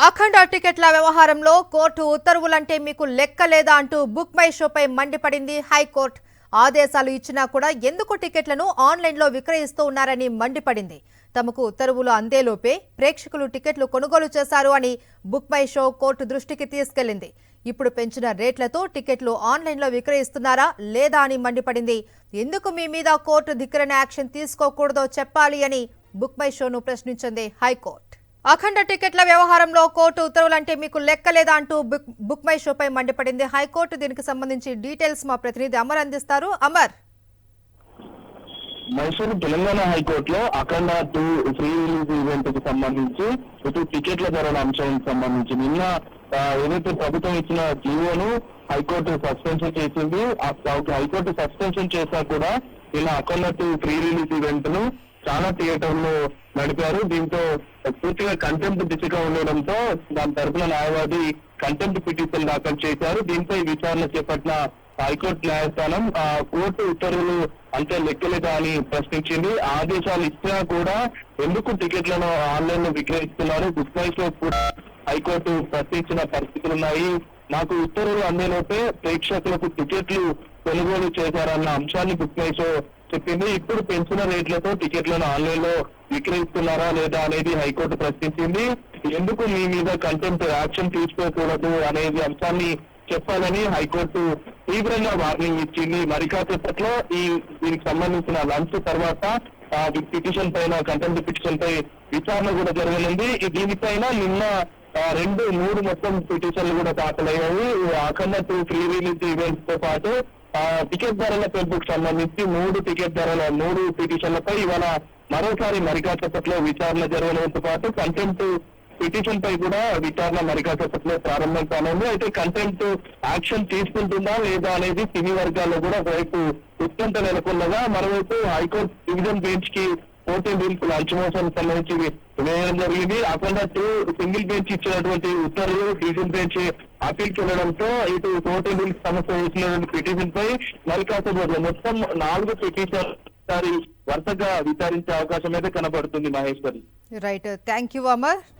అఖండ టికెట్ల వ్యవహారంలో కోర్టు ఉత్తర్వులంటే మీకు లెక్క లేదా అంటూ బుక్ మై షోపై మండిపడింది హైకోర్టు. ఆదేశాలు ఇచ్చినా కూడా ఎందుకు టికెట్లను ఆన్లైన్లో విక్రయిస్తూ ఉన్నారని మండిపడింది. తమకు ఉత్తర్వులు అందేలోపే ప్రేక్షకులు టికెట్లు కొనుగోలు చేశారు అని బుక్ మై షో కోర్టు దృష్టికి తీసుకెళ్లింది. ఇప్పుడు పెంచిన రేట్లతో టికెట్లు ఆన్లైన్లో విక్రయిస్తున్నారా లేదా అని మండిపడింది. ఎందుకు మీ మీద కోర్టు ధిక్కరణ యాక్షన్ తీసుకోకూడదో చెప్పాలి అని బుక్ మై షోను ప్రశ్నించింది హైకోర్టు. అఖండ టికెట్ల వ్యవహారంలో కోర్టు ఉత్తర్వులంటే మీకు లెక్క లేదా అంటూ బుక్ మై షోపై మండిపడింది హైకోర్టు. దీనికి సంబంధించి డీటెయిల్స్ మా ప్రతినిధి అమర్ అందిస్తారు. అమర్, మైసూరు తెలంగాణ హైకోర్టులో అఖండ 2 ఫ్రీ రిలీజ్ ఈవెంట్ కి సంబంధించి ఇటు టికెట్ల ధరల అంశానికి సంబంధించి నిన్న ఏదైతే ప్రభుత్వం ఇచ్చిన జీవోను హైకోర్టు సస్పెన్షన్ చేసింది. హైకోర్టు సస్పెన్షన్ చేశా కూడా ఇలా అఖండ 2 ఫ్రీ రిలీజ్ ఈవెంట్ ను చాలా థియేటర్లు నడిపారు. దీంతో పూర్తిగా కంటెంప్ట్ దిశగా ఉండడంతో దాని తరఫున న్యాయవాది కంటెంప్ట్ పిటిషన్ దాఖలు చేశారు. దీనిపై విచారణ చేపట్టిన హైకోర్టు న్యాయస్థానం కోర్టు ఉత్తర్వులు అంతే లెక్కలేదా అని ప్రశ్నించింది. ఆదేశాలు ఇచ్చినా కూడా ఎందుకు టికెట్లను ఆన్లైన్ లో విక్రయిస్తున్నారు, బుక్ మై షో కూడా హైకోర్టు ప్రశ్నించిన పరిస్థితులు ఉన్నాయి. మాకు ఉత్తర్వులు అందేలోపే ప్రేక్షకులకు టికెట్లు కొనుగోలు చేశారన్న అంశాన్ని బుక్ మై షో చెప్పింది. ఇప్పుడు పెంచిన రేట్లతో టికెట్లను ఆన్లైన్ లో విక్రయిస్తున్నారా లేదా అనేది హైకోర్టు ప్రశ్నించింది. ఎందుకు మీ మీద కంటెంప్ట్ యాక్షన్ తీసుకోకూడదు అనేది అంశాన్ని చెప్పాలని హైకోర్టు తీవ్రంగా వార్నింగ్ ఇచ్చింది. మరి కాసేపట్లో దీనికి సంబంధించిన లంచ్ తర్వాత పిటిషన్ పైన కంటెంప్ట్ పిటిషన్ పై విచారణ కూడా జరగనుంది. దీనిపైన నిన్న 2-3 మొత్తం పిటిషన్లు కూడా దాఖలయ్యాయి. అఖండ 2 ఫ్రీ రిలీజ్ ఈవెంట్స్ తో పాటు టికెట్ ధరల పెంపుకు సంబంధించి 3 పిటిషన్లపై ఇవాళ మరోసారి మరికాసేపట్లో విచారణ జరగడంతో పాటు కంటెంప్ట్ పిటిషన్ పై కూడా విచారణ మరికాసేపట్లో ప్రారంభం కానుంది. అయితే కంటెంప్ట్ యాక్షన్ తీసుకుంటుందా లేదా అనేది సినీ వర్గాల్లో కూడా ఒకవైపు ఉత్కంఠ నెలకొండగా, మరోవైపు హైకోర్టు డివిజన్ బెంచ్ కి 14 బిల్స్ లంచ్ మోషన్ సంబంధించి వేయడం జరిగింది. అఖండ 2 సింగిల్ బెంచ్ ఇచ్చినటువంటి ఉత్తర్వులు డివిజన్ బెంచ్ అప్పీల్కి వెళ్ళడంతో ఇటు 14 బిల్స్ సమస్య వేసినటువంటి పిటిషన్ పై మరికాసేపట్లో మొత్తం 4 పిటిషన్ వరుసగా విచారించే అవకాశం అయితే కనబడుతుంది. Maheshwari, right, thank you Amar.